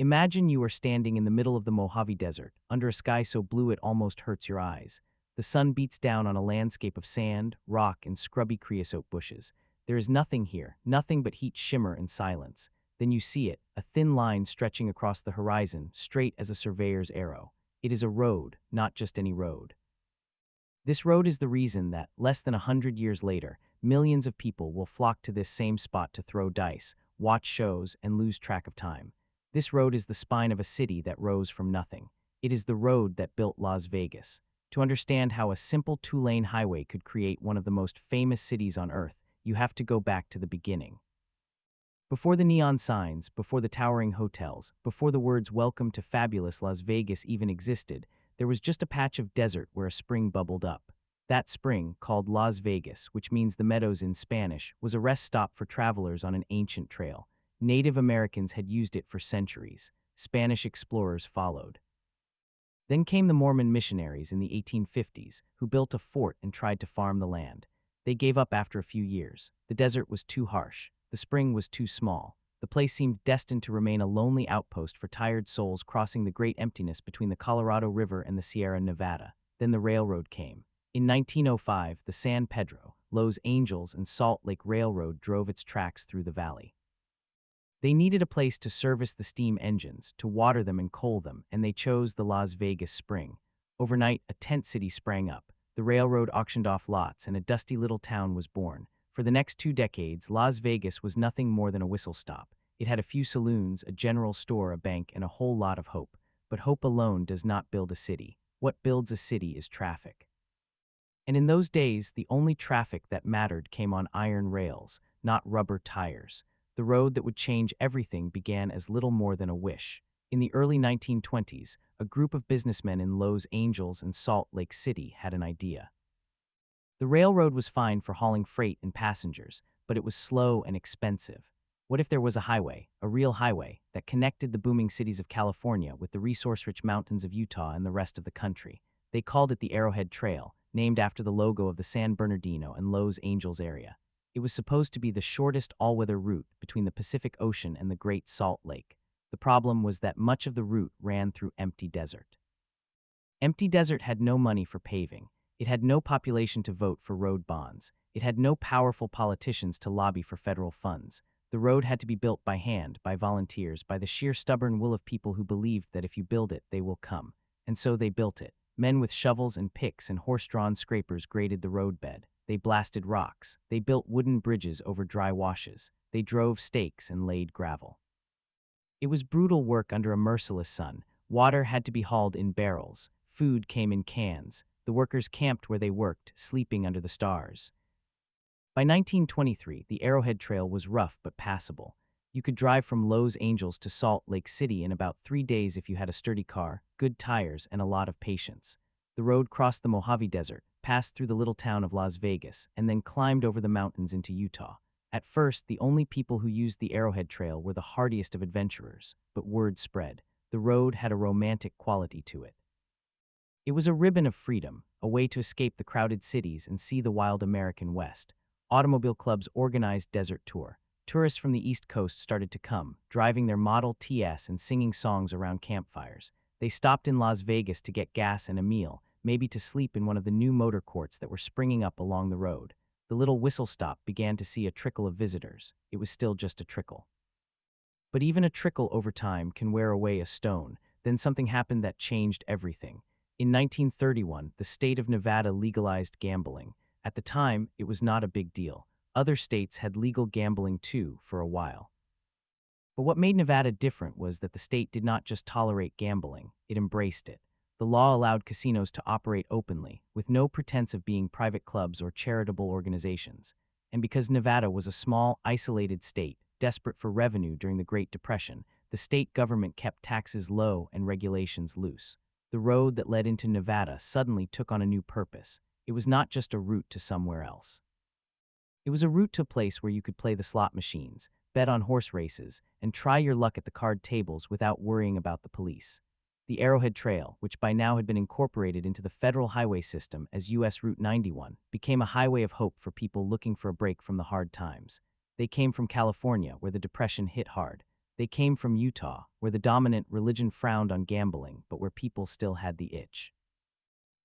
Imagine you are standing in the middle of the Mojave Desert, under a sky so blue it almost hurts your eyes. The sun beats down on a landscape of sand, rock, and scrubby creosote bushes. There is nothing here, nothing but heat, shimmer, and silence. Then you see it, a thin line stretching across the horizon, straight as a surveyor's arrow. It is a road, not just any road. This road is the reason that, less than 100 years later, millions of people will flock to this same spot to throw dice, watch shows, and lose track of time. This road is the spine of a city that rose from nothing. It is the road that built Las Vegas. To understand how a simple two-lane highway could create one of the most famous cities on Earth, you have to go back to the beginning. Before the neon signs, before the towering hotels, before the words "Welcome to fabulous Las Vegas" even existed, there was just a patch of desert where a spring bubbled up. That spring, called Las Vegas, which means the meadows in Spanish, was a rest stop for travelers on an ancient trail. Native Americans had used it for centuries. Spanish explorers followed. Then came the Mormon missionaries in the 1850s, who built a fort and tried to farm the land. They gave up after a few years. The desert was too harsh. The spring was too small. The place seemed destined to remain a lonely outpost for tired souls crossing the great emptiness between the Colorado River and the Sierra Nevada. Then the railroad came. In 1905, the San Pedro, Los Angeles, and Salt Lake Railroad drove its tracks through the valley. They needed a place to service the steam engines, to water them and coal them, and they chose the Las Vegas Spring. Overnight, a tent city sprang up. The railroad auctioned off lots, and a dusty little town was born. For the next 2 decades, Las Vegas was nothing more than a whistle stop. It had a few saloons, a general store, a bank, and a whole lot of hope. But hope alone does not build a city. What builds a city is traffic. And in those days, the only traffic that mattered came on iron rails, not rubber tires. The road that would change everything began as little more than a wish. In the early 1920s, a group of businessmen in Los Angeles and Salt Lake City had an idea. The railroad was fine for hauling freight and passengers, but it was slow and expensive. What if there was a highway, a real highway, that connected the booming cities of California with the resource-rich mountains of Utah and the rest of the country? They called it the Arrowhead Trail, named after the logo of the San Bernardino and Los Angeles area. It was supposed to be the shortest all-weather route between the Pacific Ocean and the Great Salt Lake. The problem was that much of the route ran through empty desert. Empty desert had no money for paving. It had no population to vote for road bonds. It had no powerful politicians to lobby for federal funds. The road had to be built by hand, by volunteers, by the sheer stubborn will of people who believed that if you build it, they will come. And so they built it. Men with shovels and picks and horse-drawn scrapers graded the roadbed. They blasted rocks. They built wooden bridges over dry washes. They drove stakes and laid gravel. It was brutal work under a merciless sun. Water had to be hauled in barrels. Food came in cans. The workers camped where they worked, sleeping under the stars. By 1923, the Arrowhead Trail was rough but passable. You could drive from Los Angeles to Salt Lake City in about 3 days if you had a sturdy car, good tires, and a lot of patience. The road crossed the Mojave Desert, passed through the little town of Las Vegas, and then climbed over the mountains into Utah. At first, the only people who used the Arrowhead Trail were the hardiest of adventurers, but word spread. The road had a romantic quality to it. It was a ribbon of freedom, a way to escape the crowded cities and see the wild American West. Automobile clubs organized desert tour. Tourists from the East Coast started to come, driving their Model Ts and singing songs around campfires. They stopped in Las Vegas to get gas and a meal, maybe to sleep in one of the new motor courts that were springing up along the road. The little whistle stop began to see a trickle of visitors. It was still just a trickle. But even a trickle over time can wear away a stone. Then something happened that changed everything. In 1931, the state of Nevada legalized gambling. At the time, it was not a big deal. Other states had legal gambling too for a while. But what made Nevada different was that the state did not just tolerate gambling, it embraced it. The law allowed casinos to operate openly, with no pretense of being private clubs or charitable organizations. And because Nevada was a small, isolated state, desperate for revenue during the Great Depression, the state government kept taxes low and regulations loose. The road that led into Nevada suddenly took on a new purpose. It was not just a route to somewhere else. It was a route to a place where you could play the slot machines, bet on horse races, and try your luck at the card tables without worrying about the police. The Arrowhead Trail, which by now had been incorporated into the federal highway system as U.S. Route 91, became a highway of hope for people looking for a break from the hard times. They came from California, where the Depression hit hard. They came from Utah, where the dominant religion frowned on gambling, but where people still had the itch.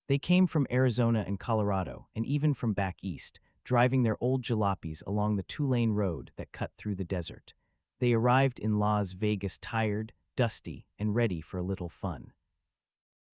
They came from Arizona and Colorado, and even from back east, driving their old jalopies along the two-lane road that cut through the desert. They arrived in Las Vegas tired, dusty, and ready for a little fun.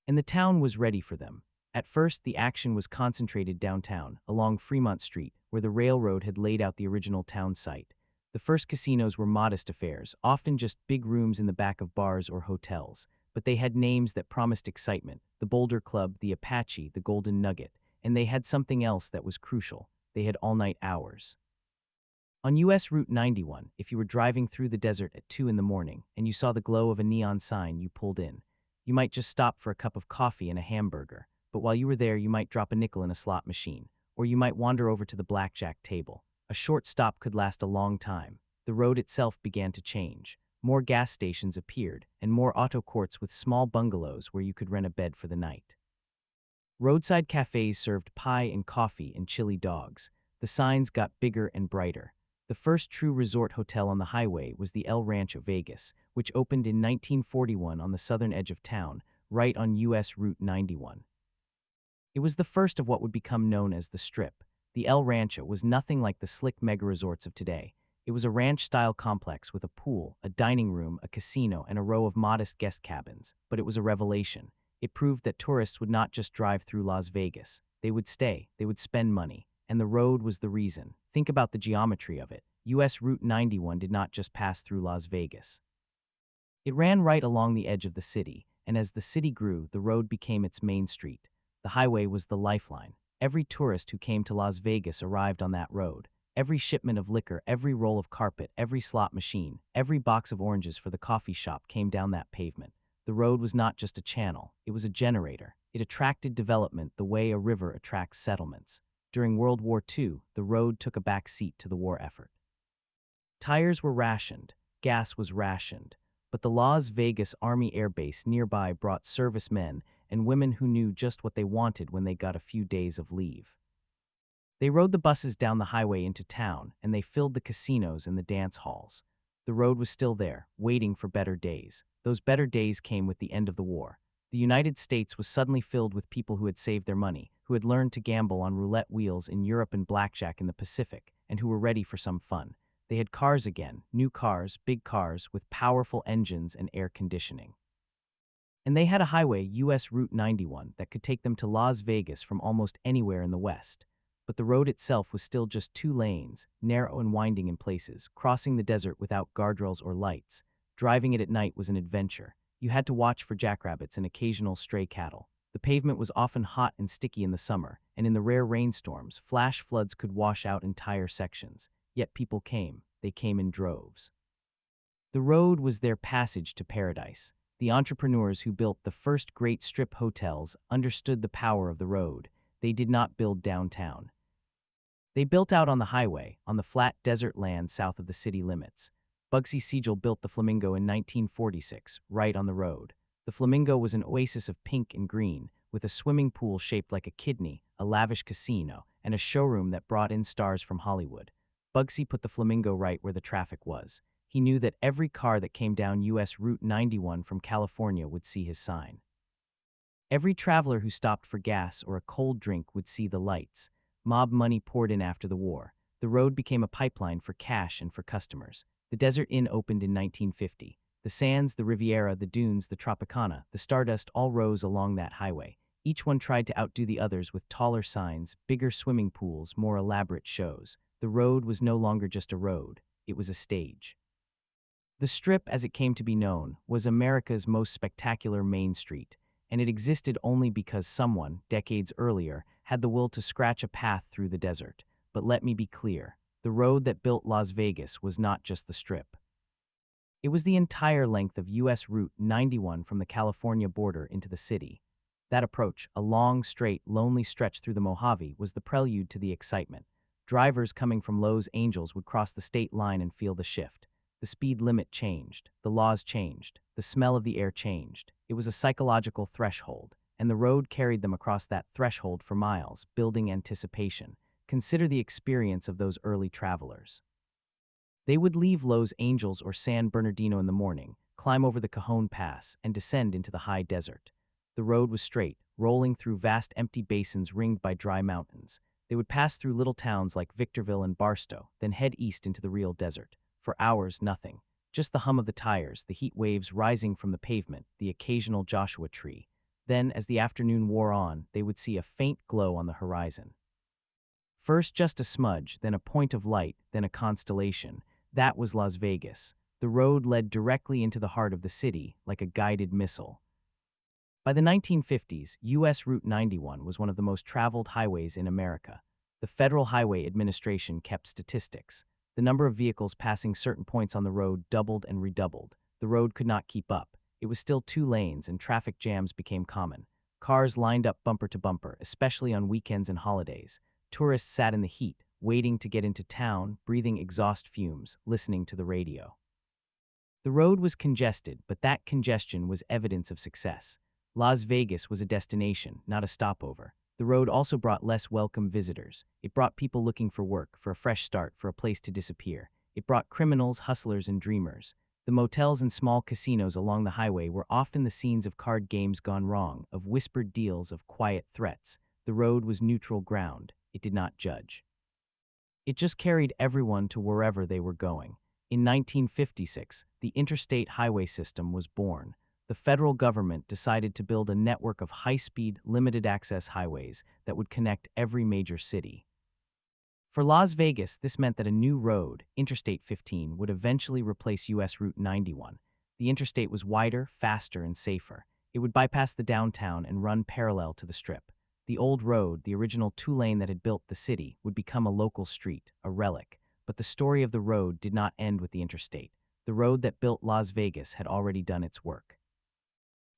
And the town was ready for them. At first, the action was concentrated downtown, along Fremont Street, where the railroad had laid out the original town site. The first casinos were modest affairs, often just big rooms in the back of bars or hotels, but they had names that promised excitement: the Boulder Club, the Apache, the Golden Nugget, and they had something else that was crucial: they had all-night hours. On US Route 91, if you were driving through the desert at 2 in the morning and you saw the glow of a neon sign, you pulled in. You might just stop for a cup of coffee and a hamburger, but while you were there, you might drop a nickel in a slot machine, or you might wander over to the blackjack table. A short stop could last a long time. The road itself began to change. More gas stations appeared, and more auto courts with small bungalows where you could rent a bed for the night. Roadside cafes served pie and coffee and chili dogs. The signs got bigger and brighter. The first true resort hotel on the highway was the El Rancho Vegas, which opened in 1941 on the southern edge of town, right on US Route 91. It was the first of what would become known as the Strip. The El Rancho was nothing like the slick mega-resorts of today. It was a ranch-style complex with a pool, a dining room, a casino, and a row of modest guest cabins. But it was a revelation. It proved that tourists would not just drive through Las Vegas. They would stay, they would spend money. And the road was the reason. Think about the geometry of it. US Route 91 did not just pass through Las Vegas. It ran right along the edge of the city, and as the city grew, the road became its main street. The highway was the lifeline. Every tourist who came to Las Vegas arrived on that road. Every shipment of liquor, every roll of carpet, every slot machine, every box of oranges for the coffee shop came down that pavement. The road was not just a channel, it was a generator. It attracted development the way a river attracts settlements. During World War II, the road took a back seat to the war effort. Tires were rationed, gas was rationed, but the Las Vegas Army Air Base nearby brought servicemen and women who knew just what they wanted when they got a few days of leave. They rode the buses down the highway into town, and they filled the casinos and the dance halls. The road was still there, waiting for better days. Those better days came with the end of the war. The United States was suddenly filled with people who had saved their money, who had learned to gamble on roulette wheels in Europe and blackjack in the Pacific, and who were ready for some fun. They had cars again, new cars, big cars, with powerful engines and air conditioning. And they had a highway, US Route 91, that could take them to Las Vegas from almost anywhere in the West. But the road itself was still just 2 lanes, narrow and winding in places, crossing the desert without guardrails or lights. Driving it at night was an adventure. You had to watch for jackrabbits and occasional stray cattle. The pavement was often hot and sticky in the summer, and in the rare rainstorms, flash floods could wash out entire sections. Yet people came. They came in droves. The road was their passage to paradise. The entrepreneurs who built the first great strip hotels understood the power of the road. They did not build downtown. They built out on the highway, on the flat desert land south of the city limits. Bugsy Siegel built the Flamingo in 1946, right on the road. The Flamingo was an oasis of pink and green, with a swimming pool shaped like a kidney, a lavish casino, and a showroom that brought in stars from Hollywood. Bugsy put the Flamingo right where the traffic was. He knew that every car that came down US Route 91 from California would see his sign. Every traveler who stopped for gas or a cold drink would see the lights. Mob money poured in after the war. The road became a pipeline for cash and for customers. The Desert Inn opened in 1950. The Sands, the Riviera, the Dunes, the Tropicana, the Stardust all rose along that highway. Each one tried to outdo the others with taller signs, bigger swimming pools, more elaborate shows. The road was no longer just a road. It was a stage. The Strip, as it came to be known, was America's most spectacular main street, and it existed only because someone, decades earlier, had the will to scratch a path through the desert. But let me be clear, the road that built Las Vegas was not just the Strip. It was the entire length of US Route 91 from the California border into the city. That approach, a long, straight, lonely stretch through the Mojave, was the prelude to the excitement. Drivers coming from Los Angeles would cross the state line and feel the shift. The speed limit changed, the laws changed, the smell of the air changed. It was a psychological threshold, and the road carried them across that threshold for miles, building anticipation. Consider the experience of those early travelers. They would leave Los Angeles or San Bernardino in the morning, climb over the Cajon Pass, and descend into the high desert. The road was straight, rolling through vast empty basins ringed by dry mountains. They would pass through little towns like Victorville and Barstow, then head east into the real desert. For hours, nothing. Just the hum of the tires, the heat waves rising from the pavement, the occasional Joshua tree. Then, as the afternoon wore on, they would see a faint glow on the horizon. First just a smudge, then a point of light, then a constellation. That was Las Vegas. The road led directly into the heart of the city, like a guided missile. By the 1950s, U.S. Route 91 was one of the most traveled highways in America. The Federal Highway Administration kept statistics. The number of vehicles passing certain points on the road doubled and redoubled. The road could not keep up. It was still 2 lanes, and traffic jams became common. Cars lined up bumper to bumper, especially on weekends and holidays. Tourists sat in the heat, waiting to get into town, breathing exhaust fumes, listening to the radio. The road was congested, but that congestion was evidence of success. Las Vegas was a destination, not a stopover. The road also brought less welcome visitors. It brought people looking for work, for a fresh start, for a place to disappear. It brought criminals, hustlers, and dreamers. The motels and small casinos along the highway were often the scenes of card games gone wrong, of whispered deals, of quiet threats. The road was neutral ground. It did not judge. It just carried everyone to wherever they were going. In 1956, the interstate highway system was born. The federal government decided to build a network of high-speed, limited-access highways that would connect every major city. For Las Vegas, this meant that a new road, Interstate 15, would eventually replace U.S. Route 91. The interstate was wider, faster, and safer. It would bypass the downtown and run parallel to the Strip. The old road, the original 2-lane that had built the city, would become a local street, a relic. But the story of the road did not end with the interstate. The road that built Las Vegas had already done its work.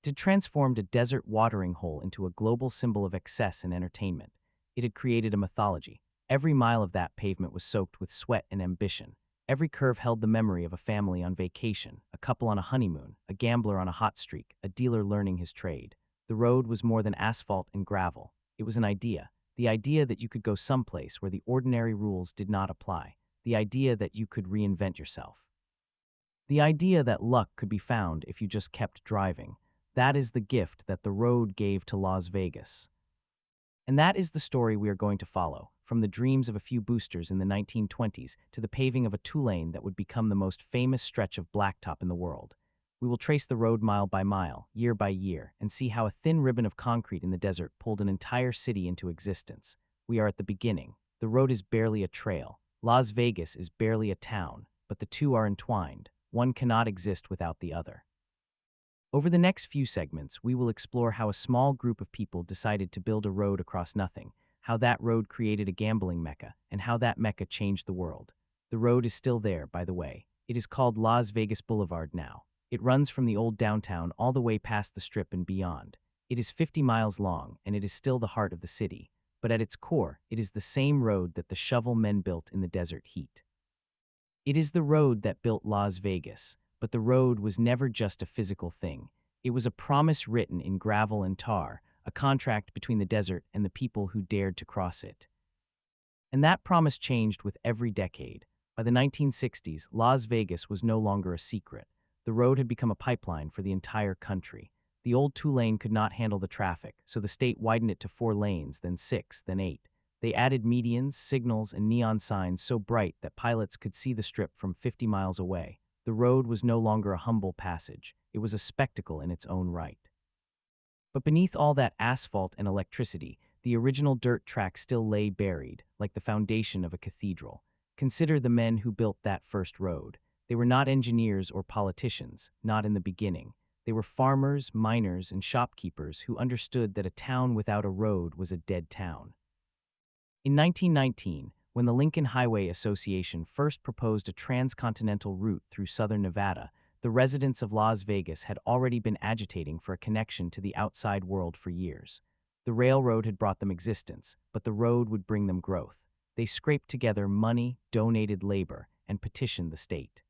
It had transformed a desert watering hole into a global symbol of excess and entertainment. It had created a mythology. Every mile of that pavement was soaked with sweat and ambition. Every curve held the memory of a family on vacation, a couple on a honeymoon, a gambler on a hot streak, a dealer learning his trade. The road was more than asphalt and gravel. It was an idea. The idea that you could go someplace where the ordinary rules did not apply. The idea that you could reinvent yourself. The idea that luck could be found if you just kept driving. That is the gift that the road gave to Las Vegas. And that is the story we are going to follow, from the dreams of a few boosters in the 1920s to the paving of a 2-lane that would become the most famous stretch of blacktop in the world. We will trace the road mile by mile, year by year, and see how a thin ribbon of concrete in the desert pulled an entire city into existence. We are at the beginning. The road is barely a trail. Las Vegas is barely a town, but the two are entwined. One cannot exist without the other. Over the next few segments, we will explore how a small group of people decided to build a road across nothing, how that road created a gambling mecca, and how that mecca changed the world. The road is still there, by the way. It is called Las Vegas Boulevard now. It runs from the old downtown all the way past the Strip and beyond. It is 50 miles long, and it is still the heart of the city. But at its core, it is the same road that the shovel men built in the desert heat. It is the road that built Las Vegas. But the road was never just a physical thing. It was a promise written in gravel and tar, a contract between the desert and the people who dared to cross it. And that promise changed with every decade. By the 1960s, Las Vegas was no longer a secret. The road had become a pipeline for the entire country. The old 2-lane could not handle the traffic, so the state widened it to 4 lanes, then 6, then 8. They added medians, signals, and neon signs so bright that pilots could see the Strip from 50 miles away. The road was no longer a humble passage. It was a spectacle in its own right. But beneath all that asphalt and electricity, the original dirt track still lay buried, like the foundation of a cathedral. Consider the men who built that first road. They were not engineers or politicians, not in the beginning. They were farmers, miners, and shopkeepers who understood that a town without a road was a dead town. In 1919, when the Lincoln Highway Association first proposed a transcontinental route through southern Nevada, the residents of Las Vegas had already been agitating for a connection to the outside world for years. The railroad had brought them existence, but the road would bring them growth. They scraped together money, donated labor, and petitioned the state.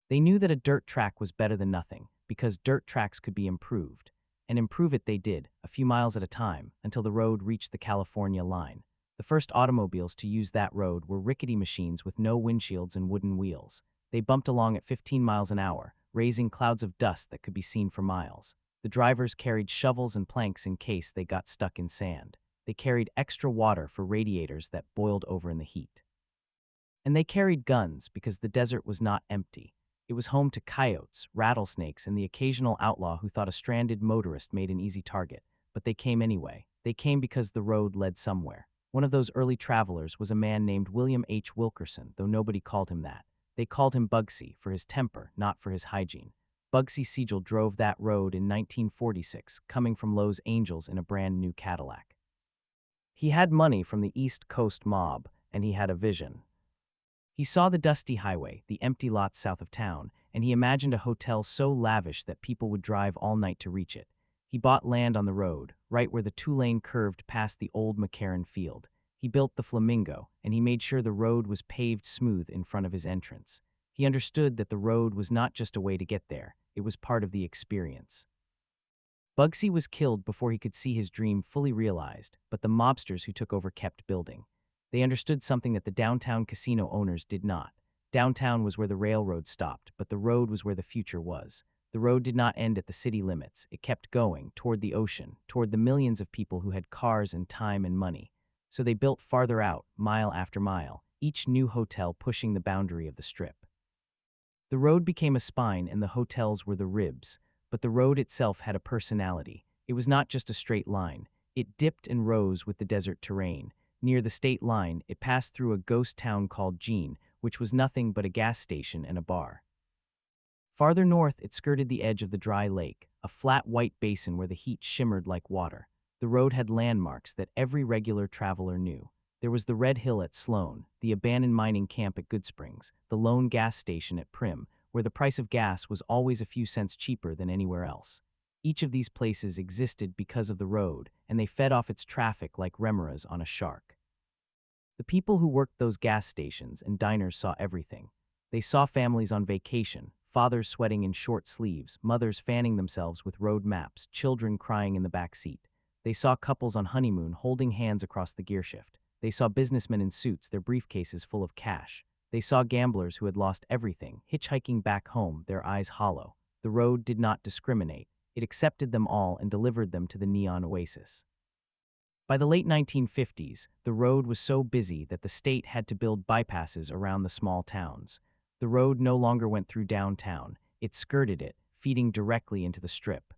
They knew that a dirt track was better than nothing, because dirt tracks could be improved. And improve it they did, a few miles at a time, until the road reached the California line. The first automobiles to use that road were rickety machines with no windshields and wooden wheels. They bumped along at 15 miles an hour, raising clouds of dust that could be seen for miles. The drivers carried shovels and planks in case they got stuck in sand. They carried extra water for radiators that boiled over in the heat. And they carried guns because the desert was not empty. It was home to coyotes, rattlesnakes, and the occasional outlaw who thought a stranded motorist made an easy target. But they came anyway. They came because the road led somewhere. One of those early travelers was a man named William H. Wilkerson, though nobody called him that. They called him Bugsy for his temper, not for his hygiene. Bugsy Siegel drove that road in 1946, coming from Los Angeles in a brand new Cadillac. He had money from the East Coast mob, and he had a vision. He saw the dusty highway, the empty lots south of town, and he imagined a hotel so lavish that people would drive all night to reach it. He bought land on the road, right where the two-lane curved past the old McCarran field. He built the Flamingo, and he made sure the road was paved smooth in front of his entrance. He understood that the road was not just a way to get there, it was part of the experience. Bugsy was killed before he could see his dream fully realized, but the mobsters who took over kept building. They understood something that the downtown casino owners did not. Downtown was where the railroad stopped, but the road was where the future was. The road did not end at the city limits. It kept going, toward the ocean, toward the millions of people who had cars and time and money. So they built farther out, mile after mile, each new hotel pushing the boundary of the strip. The road became a spine and the hotels were the ribs, but the road itself had a personality. It was not just a straight line. It dipped and rose with the desert terrain. Near the state line, it passed through a ghost town called Jean, which was nothing but a gas station and a bar. Farther north, it skirted the edge of the dry lake, a flat white basin where the heat shimmered like water. The road had landmarks that every regular traveler knew. There was the Red Hill at Sloan, the abandoned mining camp at Goodsprings, the lone gas station at Prim, where the price of gas was always a few cents cheaper than anywhere else. Each of these places existed because of the road, and they fed off its traffic like remeras on a shark. The people who worked those gas stations and diners saw everything. They saw families on vacation, fathers sweating in short sleeves, mothers fanning themselves with road maps, children crying in the back seat. They saw couples on honeymoon holding hands across the gearshift. They saw businessmen in suits, their briefcases full of cash. They saw gamblers who had lost everything, hitchhiking back home, their eyes hollow. The road did not discriminate. It accepted them all and delivered them to the neon oasis. By the late 1950s, the road was so busy that the state had to build bypasses around the small towns. The road no longer went through downtown. It skirted it, feeding directly into the strip.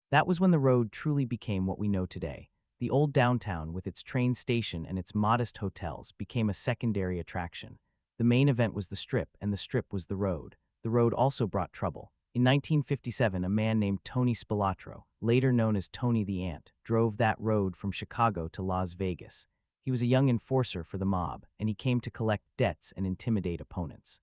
That was when the road truly became what we know today. The old downtown, with its train station and its modest hotels, became a secondary attraction. The main event was the strip, and the strip was the road. The road also brought trouble. In 1957, a man named Tony Spilatro, later known as Tony the Ant, drove that road from Chicago to Las Vegas. He was a young enforcer for the mob, and he came to collect debts and intimidate opponents.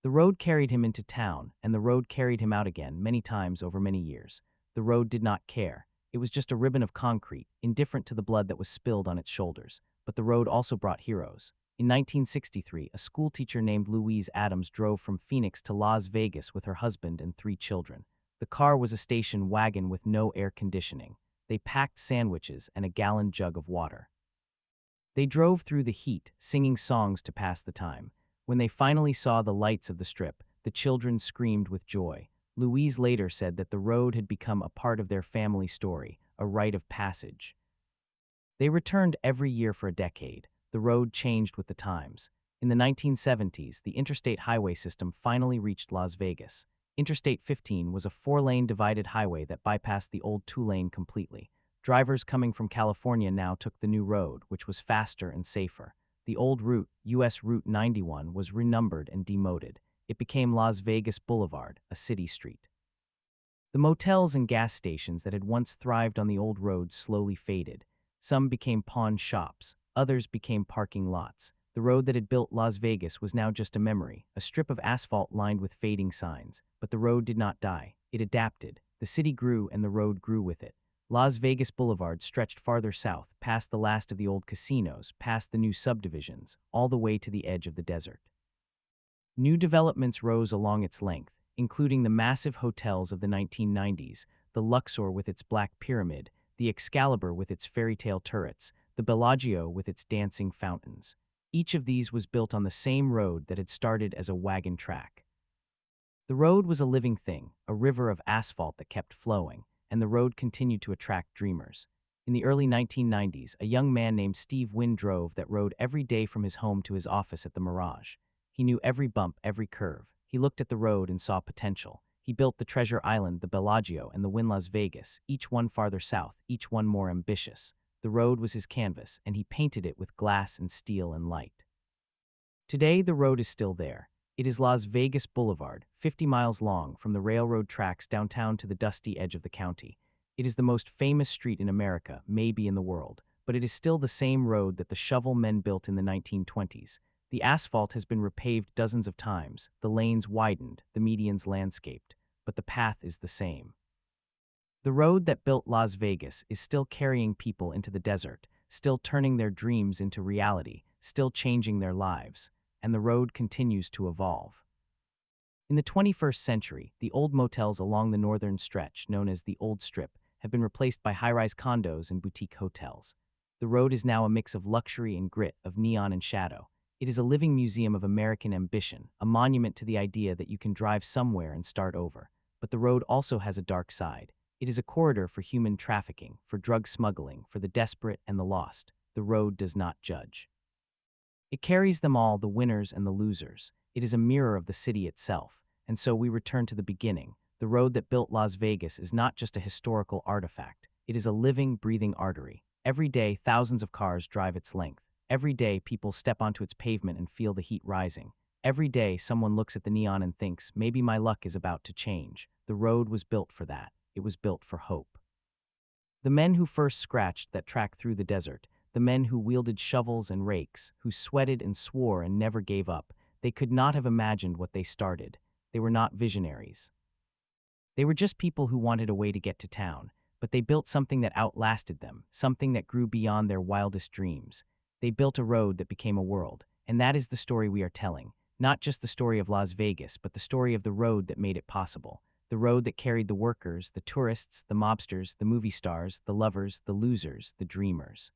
The road carried him into town, and the road carried him out again many times over many years. The road did not care. It was just a ribbon of concrete, indifferent to the blood that was spilled on its shoulders. But the road also brought heroes. In 1963, a schoolteacher named Louise Adams drove from Phoenix to Las Vegas with her husband and 3 children. The car was a station wagon with no air conditioning. They packed sandwiches and a gallon jug of water. They drove through the heat, singing songs to pass the time. When they finally saw the lights of the strip, the children screamed with joy. Louise later said that the road had become a part of their family story, a rite of passage. They returned every year for a decade. The road changed with the times. In the 1970s, the interstate highway system finally reached Las Vegas. Interstate 15 was a 4-lane divided highway that bypassed the old 2-lane completely. Drivers coming from California now took the new road, which was faster and safer. The old route, U.S. Route 91, was renumbered and demoted. It became Las Vegas Boulevard, a city street. The motels and gas stations that had once thrived on the old road slowly faded. Some became pawn shops. Others became parking lots. The road that had built Las Vegas was now just a memory, a strip of asphalt lined with fading signs. But the road did not die. It adapted. The city grew and the road grew with it. Las Vegas Boulevard stretched farther south, past the last of the old casinos, past the new subdivisions, all the way to the edge of the desert. New developments rose along its length, including the massive hotels of the 1990s, the Luxor with its black pyramid, the Excalibur with its fairy tale turrets, the Bellagio with its dancing fountains. Each of these was built on the same road that had started as a wagon track. The road was a living thing, a river of asphalt that kept flowing, and the road continued to attract dreamers. In the early 1990s, a young man named Steve Wynn drove that road every day from his home to his office at the Mirage. He knew every bump, every curve. He looked at the road and saw potential. He built the Treasure Island, the Bellagio, and the Wynn Las Vegas, each one farther south, each one more ambitious. The road was his canvas, and he painted it with glass and steel and light. Today, the road is still there. It is Las Vegas Boulevard, 50 miles long, from the railroad tracks downtown to the dusty edge of the county. It is the most famous street in America, maybe in the world, but it is still the same road that the shovel men built in the 1920s. The asphalt has been repaved dozens of times, the lanes widened, the medians landscaped, but the path is the same. The road that built Las Vegas is still carrying people into the desert, still turning their dreams into reality, still changing their lives, and the road continues to evolve. In the 21st century, the old motels along the northern stretch, known as the Old Strip, have been replaced by high-rise condos and boutique hotels. The road is now a mix of luxury and grit, of neon and shadow. It is a living museum of American ambition, a monument to the idea that you can drive somewhere and start over. But the road also has a dark side. It is a corridor for human trafficking, for drug smuggling, for the desperate and the lost. The road does not judge. It carries them all, the winners and the losers. It is a mirror of the city itself. And so we return to the beginning. The road that built Las Vegas is not just a historical artifact. It is a living, breathing artery. Every day, thousands of cars drive its length. Every day, people step onto its pavement and feel the heat rising. Every day, someone looks at the neon and thinks, maybe my luck is about to change. The road was built for that. It was built for hope. The men who first scratched that track through the desert, the men who wielded shovels and rakes, who sweated and swore and never gave up, they could not have imagined what they started. They were not visionaries. They were just people who wanted a way to get to town, but they built something that outlasted them, something that grew beyond their wildest dreams. They built a road that became a world, and that is the story we are telling. Not just the story of Las Vegas, but the story of the road that made it possible. The road that carried the workers, the tourists, the mobsters, the movie stars, the lovers, the losers, the dreamers.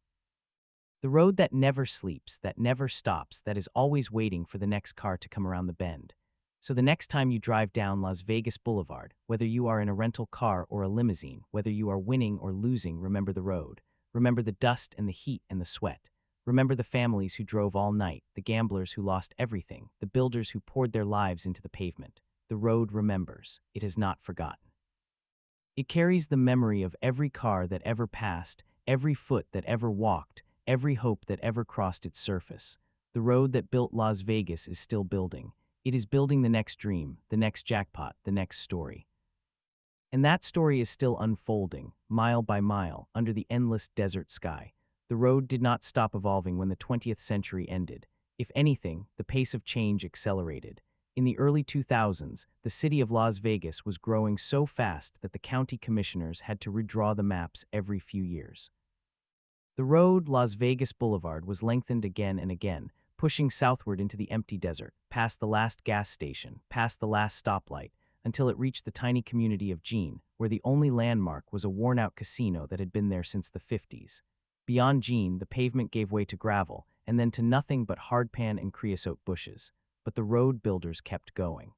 The road that never sleeps, that never stops, that is always waiting for the next car to come around the bend. So the next time you drive down Las Vegas Boulevard, whether you are in a rental car or a limousine, whether you are winning or losing, remember the road. Remember the dust and the heat and the sweat. Remember the families who drove all night, the gamblers who lost everything, the builders who poured their lives into the pavement. The road remembers. It has not forgotten. It carries the memory of every car that ever passed, every foot that ever walked, every hope that ever crossed its surface. The road that built Las Vegas is still building. It is building the next dream, the next jackpot, the next story. And that story is still unfolding, mile by mile, under the endless desert sky. The road did not stop evolving when the 20th century ended. If anything, the pace of change accelerated. In the early 2000s, the city of Las Vegas was growing so fast that the county commissioners had to redraw the maps every few years. The road, Las Vegas Boulevard, was lengthened again and again, pushing southward into the empty desert, past the last gas station, past the last stoplight, until it reached the tiny community of Jean, where the only landmark was a worn-out casino that had been there since the 50s. Beyond Jean, the pavement gave way to gravel, and then to nothing but hardpan and creosote bushes. But the road builders kept going.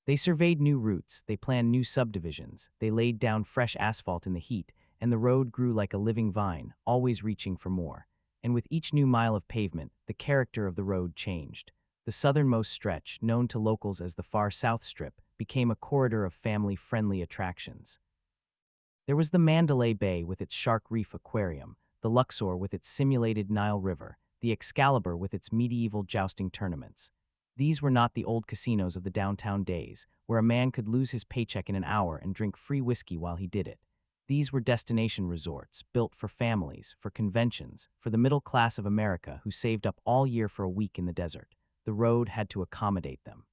They surveyed new routes, they planned new subdivisions, they laid down fresh asphalt in the heat, and the road grew like a living vine, always reaching for more. And with each new mile of pavement, the character of the road changed. The southernmost stretch, known to locals as the Far South Strip, became a corridor of family-friendly attractions. There was the Mandalay Bay with its shark reef aquarium, the Luxor with its simulated Nile River, the Excalibur with its medieval jousting tournaments. These were not the old casinos of the downtown days, where a man could lose his paycheck in an hour and drink free whiskey while he did it. These were destination resorts, built for families, for conventions, for the middle class of America who saved up all year for a week in the desert. The road had to accommodate them.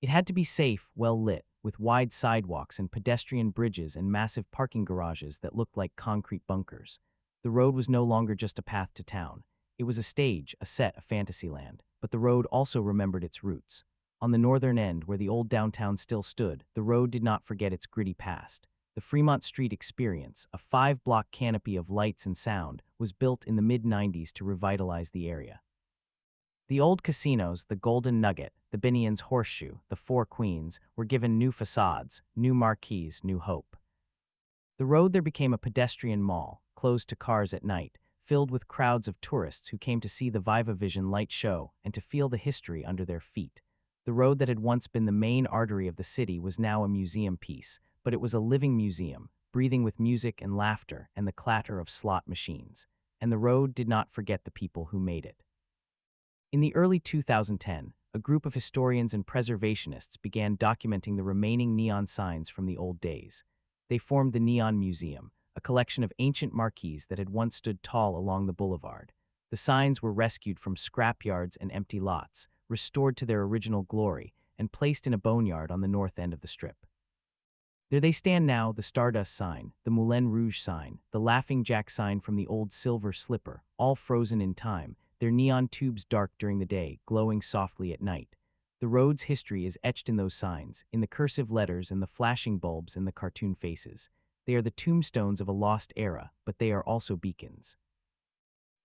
It had to be safe, well lit, with wide sidewalks and pedestrian bridges and massive parking garages that looked like concrete bunkers. The road was no longer just a path to town. It was a stage, a set, a fantasy land. But the road also remembered its roots. On the northern end, where the old downtown still stood, the road did not forget its gritty past. The Fremont Street Experience, a 5-block canopy of lights and sound, was built in the mid-90s to revitalize the area. The old casinos, the Golden Nugget, the Binions Horseshoe, the Four Queens, were given new facades, new marquees, new hope. The road there became a pedestrian mall, closed to cars at night, filled with crowds of tourists who came to see the Viva Vision light show and to feel the history under their feet. The road that had once been the main artery of the city was now a museum piece, but it was a living museum, breathing with music and laughter and the clatter of slot machines. And the road did not forget the people who made it. In the early 2010, a group of historians and preservationists began documenting the remaining neon signs from the old days. They formed the Neon Museum, a collection of ancient marquees that had once stood tall along the boulevard. The signs were rescued from scrapyards and empty lots, restored to their original glory, and placed in a boneyard on the north end of the strip. There they stand now, the Stardust sign, the Moulin Rouge sign, the Laughing Jack sign from the old Silver Slipper, all frozen in time, their neon tubes dark during the day, glowing softly at night. The road's history is etched in those signs, in the cursive letters and the flashing bulbs and the cartoon faces. They are the tombstones of a lost era, but they are also beacons.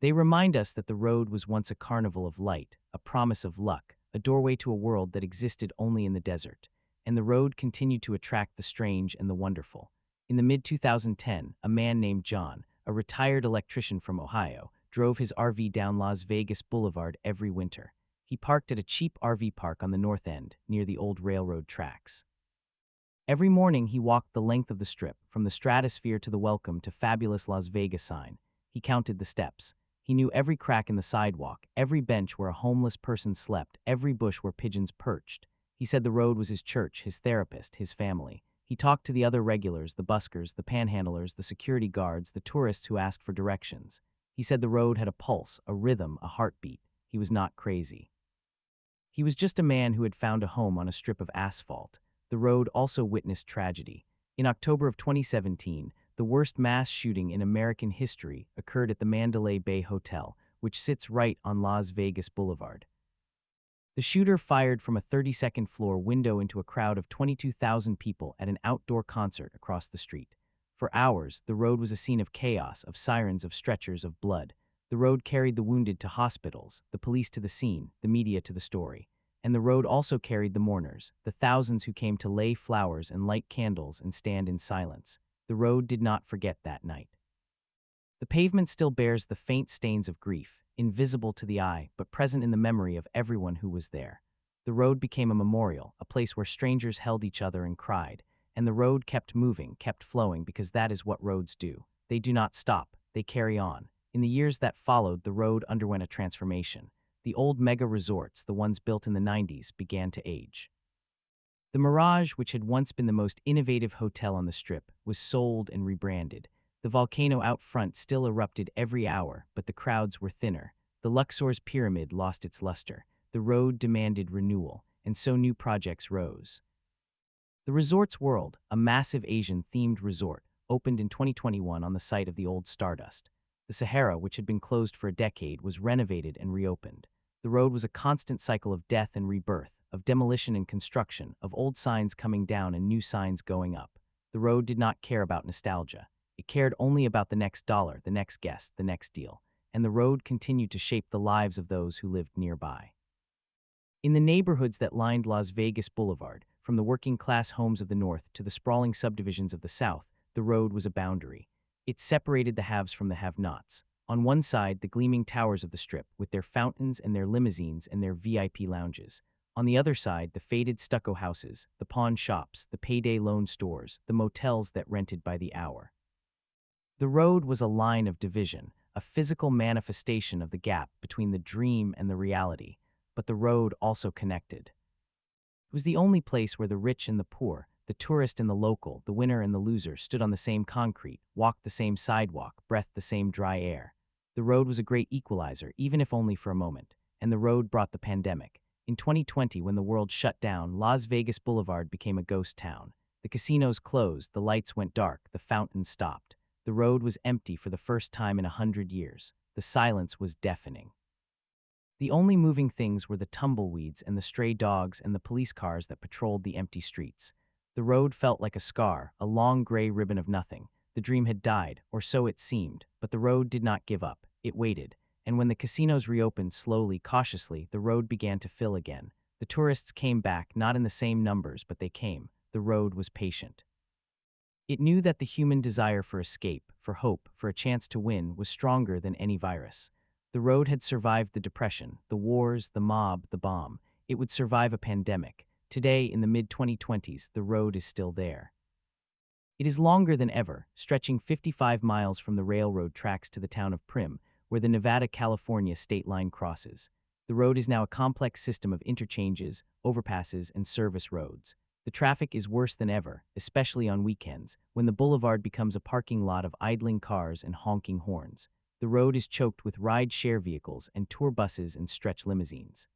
They remind us that the road was once a carnival of light, a promise of luck, a doorway to a world that existed only in the desert. And the road continued to attract the strange and the wonderful. In the mid-2010, a man named John, a retired electrician from Ohio, drove his RV down Las Vegas Boulevard every winter. He parked at a cheap RV park on the north end, near the old railroad tracks. Every morning he walked the length of the strip, from the Stratosphere to the Welcome to Fabulous Las Vegas sign. He counted the steps. He knew every crack in the sidewalk, every bench where a homeless person slept, every bush where pigeons perched. He said the road was his church, his therapist, his family. He talked to the other regulars, the buskers, the panhandlers, the security guards, the tourists who asked for directions. He said the road had a pulse, a rhythm, a heartbeat. He was not crazy. He was just a man who had found a home on a strip of asphalt. The road also witnessed tragedy. In October of 2017, the worst mass shooting in American history occurred at the Mandalay Bay Hotel, which sits right on Las Vegas Boulevard. The shooter fired from a 32nd floor window into a crowd of 22,000 people at an outdoor concert across the street. For hours, the road was a scene of chaos, of sirens, of stretchers, of blood. The road carried the wounded to hospitals, the police to the scene, the media to the story. And the road also carried the mourners, the thousands who came to lay flowers and light candles and stand in silence. The road did not forget that night. The pavement still bears the faint stains of grief, invisible to the eye, but present in the memory of everyone who was there. The road became a memorial, a place where strangers held each other and cried. And the road kept moving, kept flowing, because that is what roads do. They do not stop, they carry on. In the years that followed, the road underwent a transformation. The old mega resorts, the ones built in the 90s, began to age. The Mirage, which had once been the most innovative hotel on the Strip, was sold and rebranded. The volcano out front still erupted every hour, but the crowds were thinner. The Luxor's pyramid lost its luster. The road demanded renewal, and so new projects rose. The Resorts World, a massive Asian-themed resort, opened in 2021 on the site of the old Stardust. The Sahara, which had been closed for a decade, was renovated and reopened. The road was a constant cycle of death and rebirth, of demolition and construction, of old signs coming down and new signs going up. The road did not care about nostalgia. It cared only about the next dollar, the next guest, the next deal. And the road continued to shape the lives of those who lived nearby. In the neighborhoods that lined Las Vegas Boulevard, from the working-class homes of the north to the sprawling subdivisions of the south, the road was a boundary. It separated the haves from the have-nots. On one side, the gleaming towers of the Strip, with their fountains and their limousines and their VIP lounges. On the other side, the faded stucco houses, the pawn shops, the payday loan stores, the motels that rented by the hour. The road was a line of division, a physical manifestation of the gap between the dream and the reality, but the road also connected. It was the only place where the rich and the poor, the tourist and the local, the winner and the loser stood on the same concrete, walked the same sidewalk, breathed the same dry air. The road was a great equalizer, even if only for a moment, and the road brought the pandemic. In 2020, when the world shut down, Las Vegas Boulevard became a ghost town. The casinos closed, the lights went dark, the fountains stopped. The road was empty for the first time in 100 years. The silence was deafening. The only moving things were the tumbleweeds and the stray dogs and the police cars that patrolled the empty streets. The road felt like a scar, a long gray ribbon of nothing. The dream had died, or so it seemed, but the road did not give up. It waited. And when the casinos reopened slowly, cautiously, the road began to fill again. The tourists came back, not in the same numbers, but they came. The road was patient. It knew that the human desire for escape, for hope, for a chance to win was stronger than any virus. The road had survived the depression, the wars, the mob, the bomb. It would survive a pandemic. Today, in the mid-2020s, the road is still there. It is longer than ever, stretching 55 miles from the railroad tracks to the town of Prim, where the Nevada-California state line crosses. The road is now a complex system of interchanges, overpasses, and service roads. The traffic is worse than ever, especially on weekends, when the boulevard becomes a parking lot of idling cars and honking horns. The road is choked with ride-share vehicles and tour buses and stretch limousines.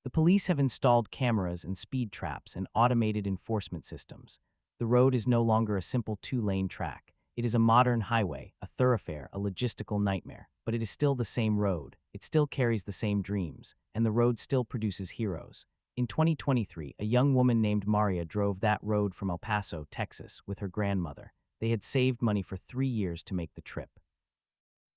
The police have installed cameras and speed traps and automated enforcement systems. The road is no longer a simple two-lane track. It is a modern highway, a thoroughfare, a logistical nightmare. But it is still the same road. It still carries the same dreams, and the road still produces heroes. In 2023, a young woman named Maria drove that road from El Paso, Texas, with her grandmother. They had saved money for 3 years to make the trip.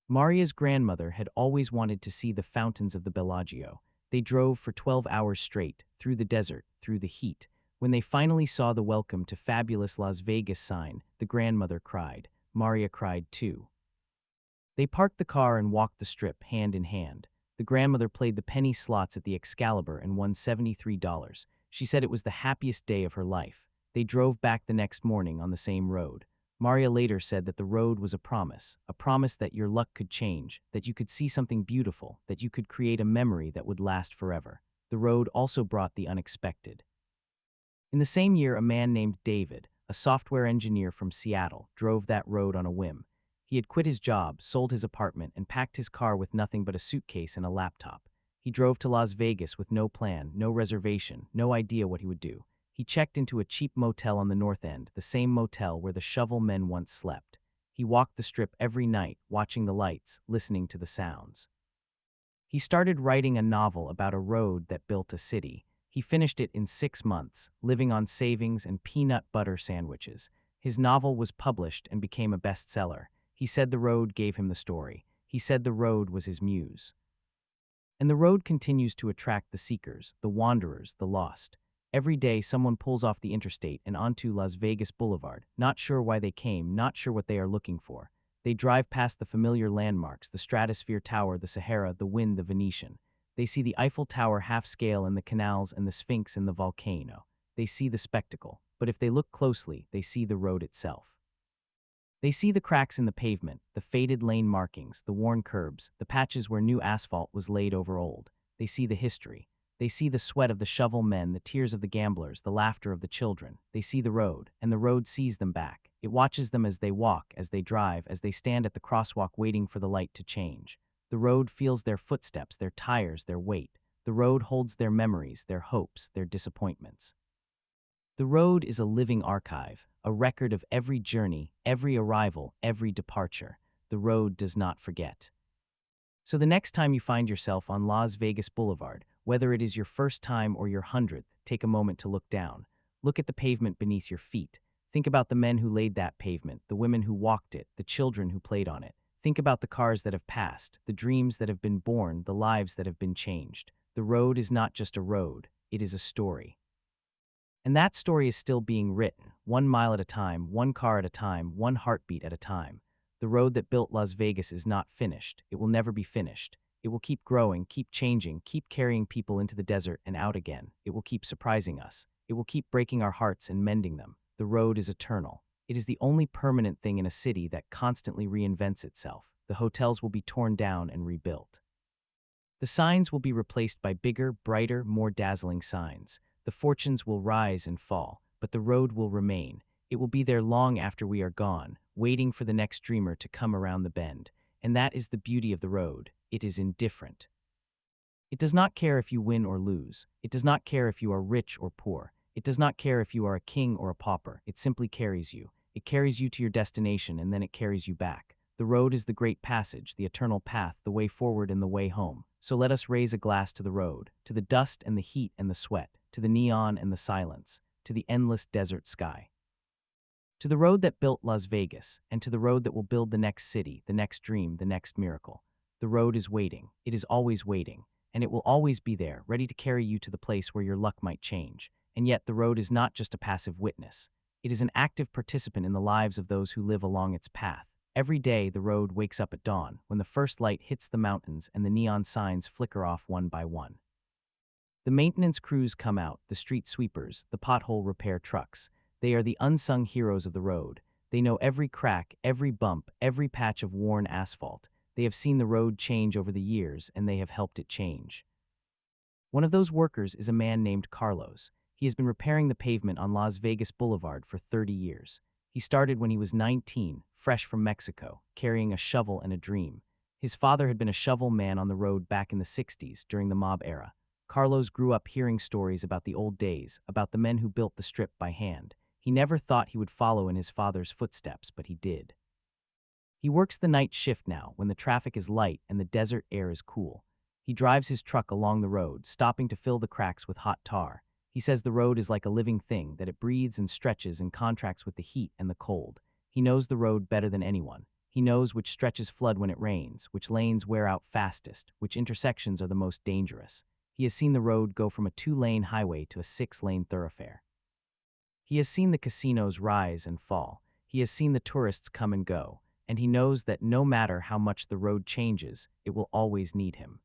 Maria's grandmother had always wanted to see the fountains of the Bellagio. They drove for 12 hours straight, through the desert, through the heat. When they finally saw the "Welcome to Fabulous Las Vegas" sign, the grandmother cried. Maria cried too. They parked the car and walked the strip, hand in hand. The grandmother played the penny slots at the Excalibur and won $73. She said it was the happiest day of her life. They drove back the next morning on the same road. Maria later said that the road was a promise that your luck could change, that you could see something beautiful, that you could create a memory that would last forever. The road also brought the unexpected. In the same year, a man named David, a software engineer from Seattle, drove that road on a whim. He had quit his job, sold his apartment, and packed his car with nothing but a suitcase and a laptop. He drove to Las Vegas with no plan, no reservation, no idea what he would do. He checked into a cheap motel on the North End, the same motel where the shovel men once slept. He walked the strip every night, watching the lights, listening to the sounds. He started writing a novel about a road that built a city. He finished it in 6 months, living on savings and peanut butter sandwiches. His novel was published and became a bestseller. He said the road gave him the story. He said the road was his muse. And the road continues to attract the seekers, the wanderers, the lost. Every day someone pulls off the interstate and onto Las Vegas Boulevard, not sure why they came, not sure what they are looking for. They drive past the familiar landmarks, the Stratosphere Tower, the Sahara, the Wind, the Venetian. They see the Eiffel Tower half-scale and the canals and the Sphinx and the volcano. They see the spectacle, but if they look closely, they see the road itself. They see the cracks in the pavement, the faded lane markings, the worn curbs, the patches where new asphalt was laid over old. They see the history. They see the sweat of the shovel men, the tears of the gamblers, the laughter of the children. They see the road, and the road sees them back. It watches them as they walk, as they drive, as they stand at the crosswalk waiting for the light to change. The road feels their footsteps, their tires, their weight. The road holds their memories, their hopes, their disappointments. The road is a living archive, a record of every journey, every arrival, every departure. The road does not forget. So the next time you find yourself on Las Vegas Boulevard, whether it is your first time or your 100th, take a moment to look down. Look at the pavement beneath your feet. Think about the men who laid that pavement, the women who walked it, the children who played on it. Think about the cars that have passed, the dreams that have been born, the lives that have been changed. The road is not just a road, it is a story. And that story is still being written, 1 mile at a time, 1 car at a time, 1 heartbeat at a time. The road that built Las Vegas is not finished. It will never be finished. It will keep growing, keep changing, keep carrying people into the desert and out again. It will keep surprising us. It will keep breaking our hearts and mending them. The road is eternal. It is the only permanent thing in a city that constantly reinvents itself. The hotels will be torn down and rebuilt. The signs will be replaced by bigger, brighter, more dazzling signs. The fortunes will rise and fall, but the road will remain. It will be there long after we are gone, waiting for the next dreamer to come around the bend. And that is the beauty of the road. It is indifferent. It does not care if you win or lose. It does not care if you are rich or poor. It does not care if you are a king or a pauper. It simply carries you. It carries you to your destination, and then it carries you back. The road is the great passage, the eternal path, the way forward and the way home. So let us raise a glass to the road, to the dust and the heat and the sweat, to the neon and the silence. to the endless desert sky. To the road that built Las Vegas, and to the road that will build the next city, the next dream, the next miracle. The road is waiting. It is always waiting, and it will always be there, ready to carry you to the place where your luck might change. And yet the road is not just a passive witness. It is an active participant in the lives of those who live along its path. Every day the road wakes up at dawn, when the first light hits the mountains and the neon signs flicker off one by one. The maintenance crews come out, the street sweepers, the pothole repair trucks. They are the unsung heroes of the road. They know every crack, every bump, every patch of worn asphalt. They have seen the road change over the years, and they have helped it change. One of those workers is a man named Carlos. He has been repairing the pavement on Las Vegas Boulevard for 30 years. He started when he was 19, fresh from Mexico, carrying a shovel and a dream. His father had been a shovel man on the road back in the 60s, during the mob era. Carlos grew up hearing stories about the old days, about the men who built the strip by hand. He never thought he would follow in his father's footsteps, but he did. He works the night shift now, when the traffic is light and the desert air is cool. He drives his truck along the road, stopping to fill the cracks with hot tar. He says the road is like a living thing, that it breathes and stretches and contracts with the heat and the cold. He knows the road better than anyone. He knows which stretches flood when it rains, which lanes wear out fastest, which intersections are the most dangerous. He has seen the road go from a 2-lane highway to a 6-lane thoroughfare. He has seen the casinos rise and fall. He has seen the tourists come and go, and he knows that no matter how much the road changes, it will always need him.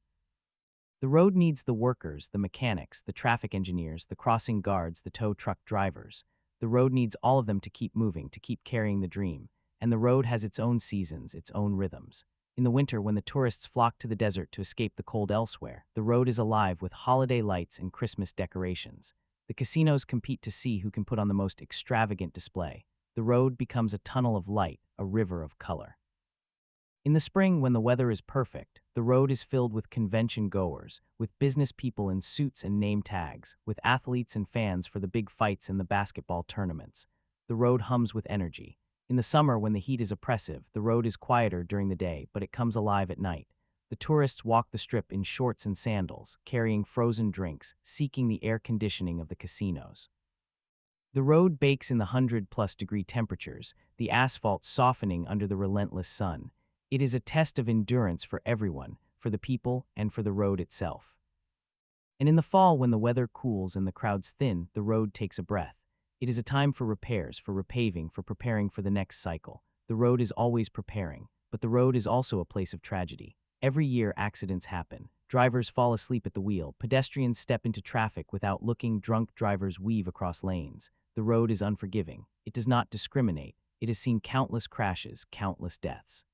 The road needs the workers, the mechanics, the traffic engineers, the crossing guards, the tow truck drivers. The road needs all of them to keep moving, to keep carrying the dream. And the road has its own seasons, its own rhythms. In the winter, when the tourists flock to the desert to escape the cold elsewhere, the road is alive with holiday lights and Christmas decorations. The casinos compete to see who can put on the most extravagant display. The road becomes a tunnel of light, a river of color. In the spring, when the weather is perfect, the road is filled with convention goers, with business people in suits and name tags, with athletes and fans for the big fights and the basketball tournaments. The road hums with energy. In the summer, when the heat is oppressive, the road is quieter during the day, but it comes alive at night. The tourists walk the strip in shorts and sandals, carrying frozen drinks, seeking the air conditioning of the casinos. The road bakes in the 100-plus-degree temperatures, the asphalt softening under the relentless sun. It is a test of endurance for everyone, for the people, and for the road itself. And in the fall, when the weather cools and the crowds thin, the road takes a breath. It is a time for repairs, for repaving, for preparing for the next cycle. The road is always preparing, but the road is also a place of tragedy. Every year, accidents happen. Drivers fall asleep at the wheel. Pedestrians step into traffic without looking. Drunk drivers weave across lanes. The road is unforgiving. It does not discriminate. It has seen countless crashes, countless deaths.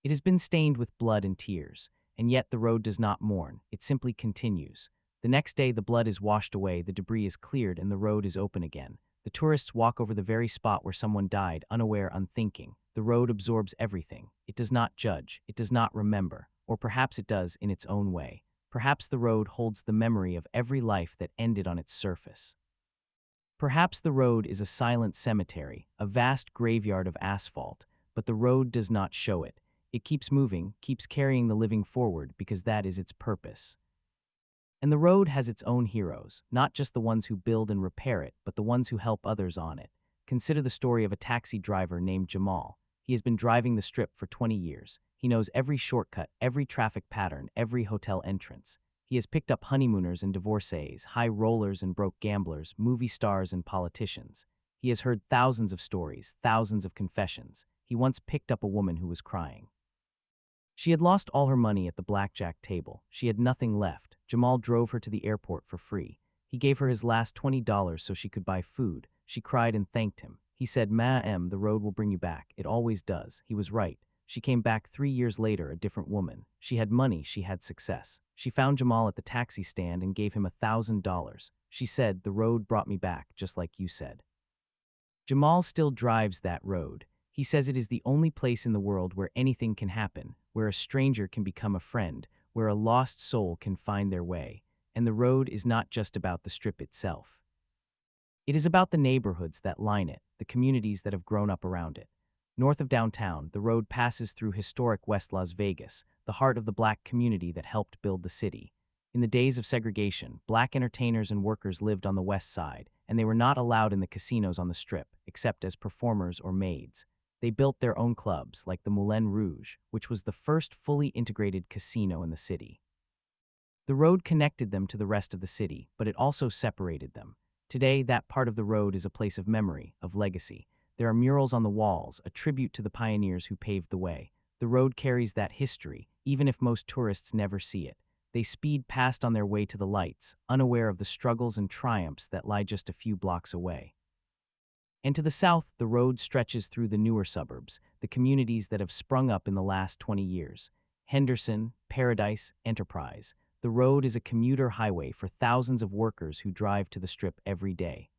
It has been stained with blood and tears, and yet the road does not mourn. It simply continues. The next day, the blood is washed away, the debris is cleared, and the road is open again. The tourists walk over the very spot where someone died, unaware, unthinking. The road absorbs everything. It does not judge. It does not remember. Or perhaps it does in its own way. Perhaps the road holds the memory of every life that ended on its surface. Perhaps the road is a silent cemetery, a vast graveyard of asphalt, but the road does not show it. It keeps moving, keeps carrying the living forward, because that is its purpose. And the road has its own heroes, not just the ones who build and repair it, but the ones who help others on it. Consider the story of a taxi driver named Jamal. He has been driving the strip for 20 years. He knows every shortcut, every traffic pattern, every hotel entrance. He has picked up honeymooners and divorcees, high rollers and broke gamblers, movie stars and politicians. He has heard thousands of stories, thousands of confessions. He once picked up a woman who was crying. She had lost all her money at the blackjack table. She had nothing left. Jamal drove her to the airport for free. He gave her his last $20 so she could buy food. She cried and thanked him. He said, "Ma'am, the road will bring you back. It always does." He was right. She came back 3 years later, a different woman. She had money, she had success. She found Jamal at the taxi stand and gave him $1,000. She said, "The road brought me back, just like you said." Jamal still drives that road. He says it is the only place in the world where anything can happen, where a stranger can become a friend, where a lost soul can find their way. And the road is not just about the strip itself. It is about the neighborhoods that line it, the communities that have grown up around it. North of downtown, the road passes through historic West Las Vegas, the heart of the black community that helped build the city. In the days of segregation, black entertainers and workers lived on the west side, and they were not allowed in the casinos on the Strip, except as performers or maids. They built their own clubs, like the Moulin Rouge, which was the first fully integrated casino in the city. The road connected them to the rest of the city, but it also separated them. Today, that part of the road is a place of memory, of legacy. There are murals on the walls, a tribute to the pioneers who paved the way. The road carries that history, even if most tourists never see it. They speed past on their way to the lights, unaware of the struggles and triumphs that lie just a few blocks away. And to the south, the road stretches through the newer suburbs, the communities that have sprung up in the last 20 years. Henderson, Paradise, Enterprise. The road is a commuter highway for thousands of workers who drive to the Strip every day.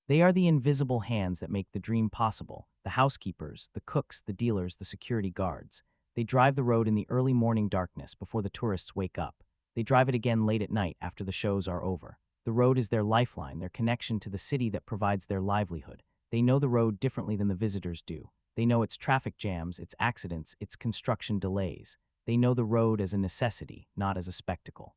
They are the invisible hands that make the dream possible, the housekeepers, the cooks, the dealers, the security guards. They drive the road in the early morning darkness before the tourists wake up. They drive it again late at night after the shows are over. The road is their lifeline, their connection to the city that provides their livelihood. They know the road differently than the visitors do. They know its traffic jams, its accidents, its construction delays. They know the road as a necessity, not as a spectacle.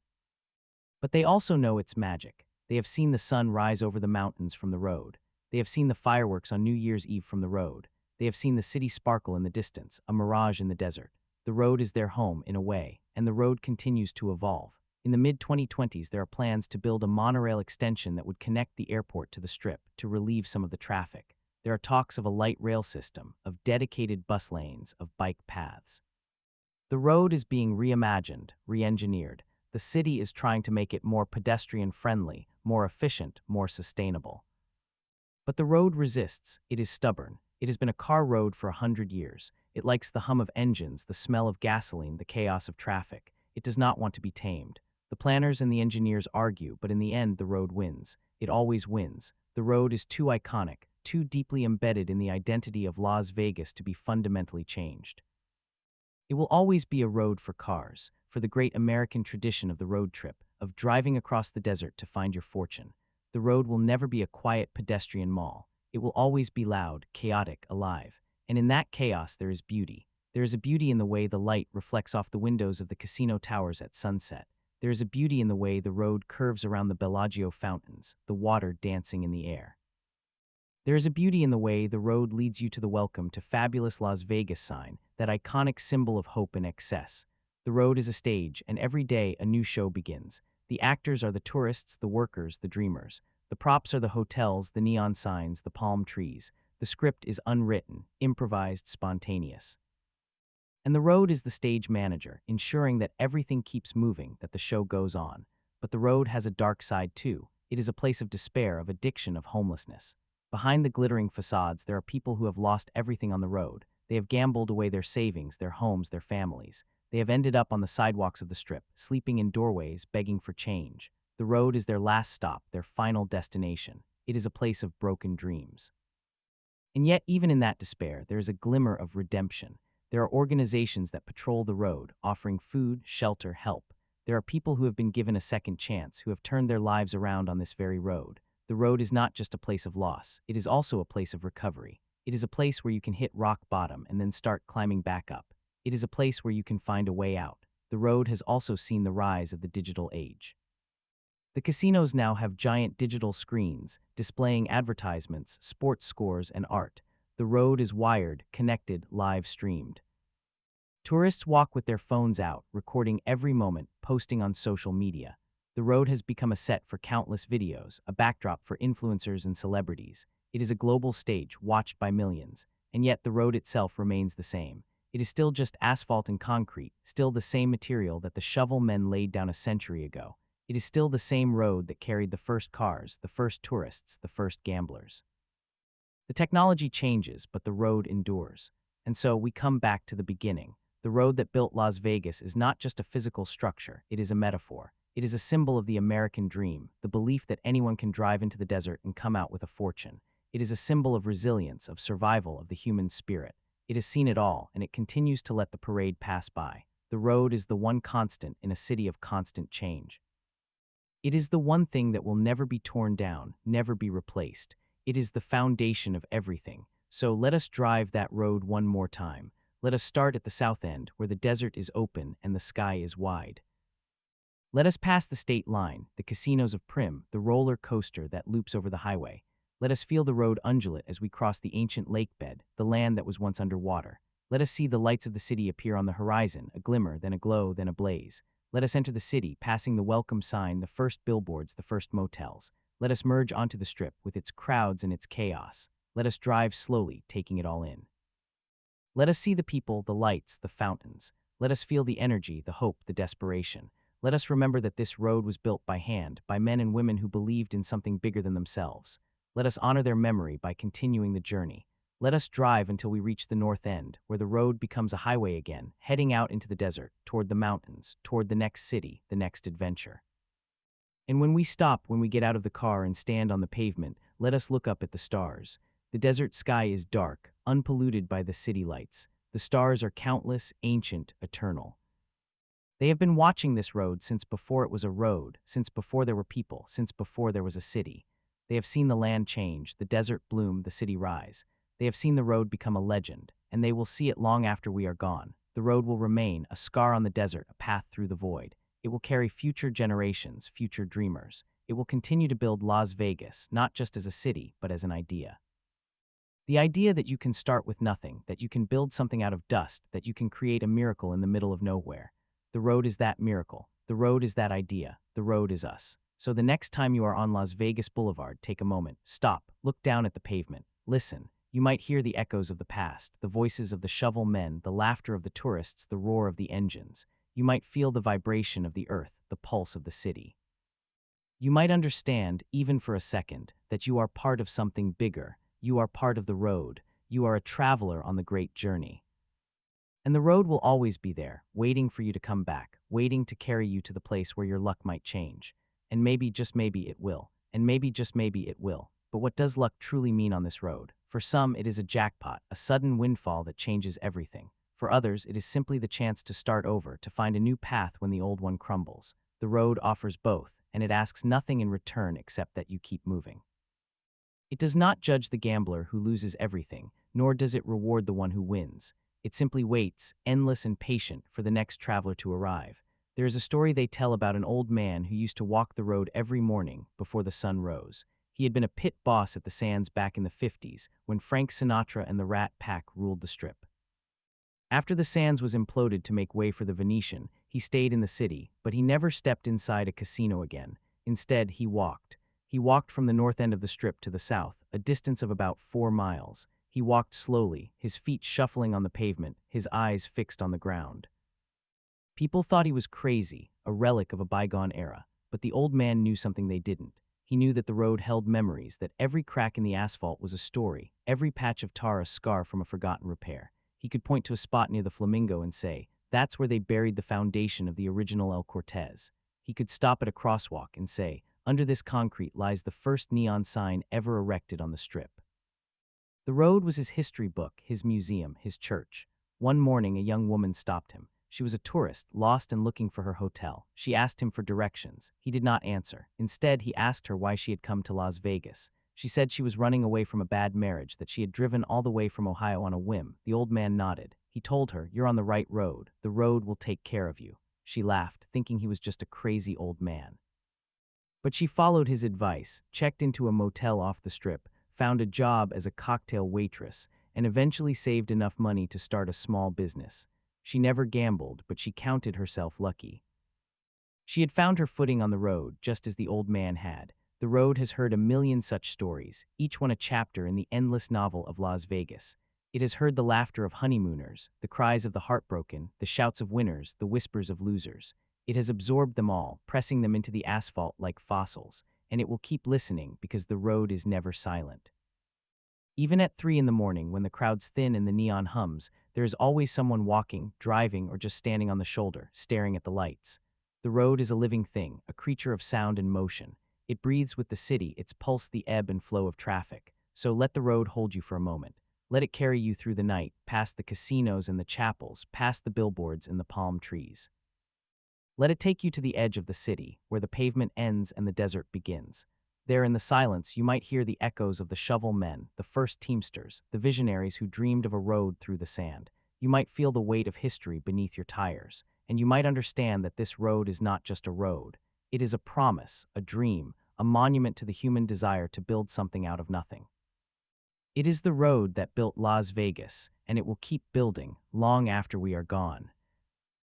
But they also know its magic. They have seen the sun rise over the mountains from the road. They have seen the fireworks on New Year's Eve from the road. They have seen the city sparkle in the distance, a mirage in the desert. The road is their home, in a way, and the road continues to evolve. In the mid-2020s, there are plans to build a monorail extension that would connect the airport to the Strip to relieve some of the traffic. There are talks of a light rail system, of dedicated bus lanes, of bike paths. The road is being reimagined, re-engineered. The city is trying to make it more pedestrian-friendly, more efficient, more sustainable. But the road resists. It is stubborn. It has been a car road for 100 years. It likes the hum of engines, the smell of gasoline, the chaos of traffic. It does not want to be tamed. The planners and the engineers argue, but in the end, the road wins. It always wins. The road is too iconic, too deeply embedded in the identity of Las Vegas to be fundamentally changed. It will always be a road for cars, for the great American tradition of the road trip, of driving across the desert to find your fortune. The road will never be a quiet pedestrian mall. It will always be loud, chaotic, alive. And in that chaos there is beauty. There is a beauty in the way the light reflects off the windows of the casino towers at sunset. There is a beauty in the way the road curves around the Bellagio fountains, the water dancing in the air. There is a beauty in the way the road leads you to the Welcome to Fabulous Las Vegas sign, that iconic symbol of hope and excess. The road is a stage, and every day a new show begins. The actors are the tourists, the workers, the dreamers. The props are the hotels, the neon signs, the palm trees. The script is unwritten, improvised, spontaneous. And the road is the stage manager, ensuring that everything keeps moving, that the show goes on. But the road has a dark side too. It is a place of despair, of addiction, of homelessness. Behind the glittering facades, there are people who have lost everything on the road. They have gambled away their savings, their homes, their families. They have ended up on the sidewalks of the Strip, sleeping in doorways, begging for change. The road is their last stop, their final destination. It is a place of broken dreams. And yet, even in that despair, there is a glimmer of redemption. There are organizations that patrol the road, offering food, shelter, help. There are people who have been given a second chance, who have turned their lives around on this very road. The road is not just a place of loss, it is also a place of recovery. It is a place where you can hit rock bottom and then start climbing back up. It is a place where you can find a way out. The road has also seen the rise of the digital age. The casinos now have giant digital screens, displaying advertisements, sports scores, and art. The road is wired, connected, live streamed. Tourists walk with their phones out, recording every moment, posting on social media. The road has become a set for countless videos, a backdrop for influencers and celebrities. It is a global stage, watched by millions. And yet the road itself remains the same. It is still just asphalt and concrete, still the same material that the shovel men laid down a century ago. It is still the same road that carried the first cars, the first tourists, the first gamblers. The technology changes, but the road endures. And so we come back to the beginning. The road that built Las Vegas is not just a physical structure, it is a metaphor. It is a symbol of the American dream, the belief that anyone can drive into the desert and come out with a fortune. It is a symbol of resilience, of survival, of the human spirit. It has seen it all, and it continues to let the parade pass by. The road is the one constant in a city of constant change. It is the one thing that will never be torn down, never be replaced. It is the foundation of everything. So let us drive that road one more time. Let us start at the south end, where the desert is open and the sky is wide. Let us pass the state line, the casinos of Prim, the roller coaster that loops over the highway. Let us feel the road undulate as we cross the ancient lake bed, the land that was once underwater. Let us see the lights of the city appear on the horizon, a glimmer, then a glow, then a blaze. Let us enter the city, passing the welcome sign, the first billboards, the first motels. Let us merge onto the strip with its crowds and its chaos. Let us drive slowly, taking it all in. Let us see the people, the lights, the fountains. Let us feel the energy, the hope, the desperation. Let us remember that this road was built by hand, by men and women who believed in something bigger than themselves. Let us honor their memory by continuing the journey. Let us drive until we reach the north end, where the road becomes a highway again, heading out into the desert, toward the mountains, toward the next city, the next adventure. And when we stop, when we get out of the car and stand on the pavement, let us look up at the stars. The desert sky is dark, unpolluted by the city lights. The stars are countless, ancient, eternal. They have been watching this road since before it was a road, since before there were people, since before there was a city. They have seen the land change, the desert bloom, the city rise. They have seen the road become a legend, and they will see it long after we are gone. The road will remain, a scar on the desert, a path through the void. It will carry future generations, future dreamers. It will continue to build Las Vegas, not just as a city, but as an idea. The idea that you can start with nothing, that you can build something out of dust, that you can create a miracle in the middle of nowhere. The road is that miracle. The road is that idea. The road is us. So the next time you are on Las Vegas Boulevard, take a moment, stop, look down at the pavement, listen. You might hear the echoes of the past, the voices of the shovel men, the laughter of the tourists, the roar of the engines. You might feel the vibration of the earth, the pulse of the city. You might understand, even for a second, that you are part of something bigger. You are part of the road. You are a traveler on the great journey. And the road will always be there, waiting for you to come back, waiting to carry you to the place where your luck might change. And maybe, just maybe, it will. And maybe, just maybe, it will. But what does luck truly mean on this road? For some, it is a jackpot, a sudden windfall that changes everything. For others, it is simply the chance to start over, to find a new path when the old one crumbles. The road offers both, and it asks nothing in return except that you keep moving. It does not judge the gambler who loses everything, nor does it reward the one who wins. It simply waits, endless and patient, for the next traveler to arrive. There is a story they tell about an old man who used to walk the road every morning before the sun rose. He had been a pit boss at the Sands back in the 50s, when Frank Sinatra and the Rat Pack ruled the Strip. After the Sands was imploded to make way for the Venetian, he stayed in the city, but he never stepped inside a casino again. Instead, he walked. He walked from the north end of the Strip to the south, a distance of about 4 miles. He walked slowly, his feet shuffling on the pavement, his eyes fixed on the ground. People thought he was crazy, a relic of a bygone era, but the old man knew something they didn't. He knew that the road held memories, that every crack in the asphalt was a story, every patch of tar a scar from a forgotten repair. He could point to a spot near the Flamingo and say, that's where they buried the foundation of the original El Cortez. He could stop at a crosswalk and say, under this concrete lies the first neon sign ever erected on the Strip. The road was his history book, his museum, his church. One morning, a young woman stopped him. She was a tourist, lost and looking for her hotel. She asked him for directions. He did not answer. Instead, he asked her why she had come to Las Vegas. She said she was running away from a bad marriage, that she had driven all the way from Ohio on a whim. The old man nodded. He told her, you're on the right road. The road will take care of you. She laughed, thinking he was just a crazy old man. But she followed his advice, checked into a motel off the Strip, found a job as a cocktail waitress, and eventually saved enough money to start a small business. She never gambled, but she counted herself lucky. She had found her footing on the road, just as the old man had. The road has heard a million such stories, each one a chapter in the endless novel of Las Vegas. It has heard the laughter of honeymooners, the cries of the heartbroken, the shouts of winners, the whispers of losers. It has absorbed them all, pressing them into the asphalt like fossils, and it will keep listening because the road is never silent. Even at 3 in the morning, when the crowd's thin and the neon hums, there is always someone walking, driving, or just standing on the shoulder, staring at the lights. The road is a living thing, a creature of sound and motion. It breathes with the city, its pulse the ebb and flow of traffic. So let the road hold you for a moment. Let it carry you through the night, past the casinos and the chapels, past the billboards and the palm trees. Let it take you to the edge of the city, where the pavement ends and the desert begins. There in the silence, you might hear the echoes of the shovel men, the first teamsters, the visionaries who dreamed of a road through the sand. You might feel the weight of history beneath your tires. and you might understand that this road is not just a road. It is a promise, a dream, a monument to the human desire to build something out of nothing. It is the road that built Las Vegas, and it will keep building long after we are gone.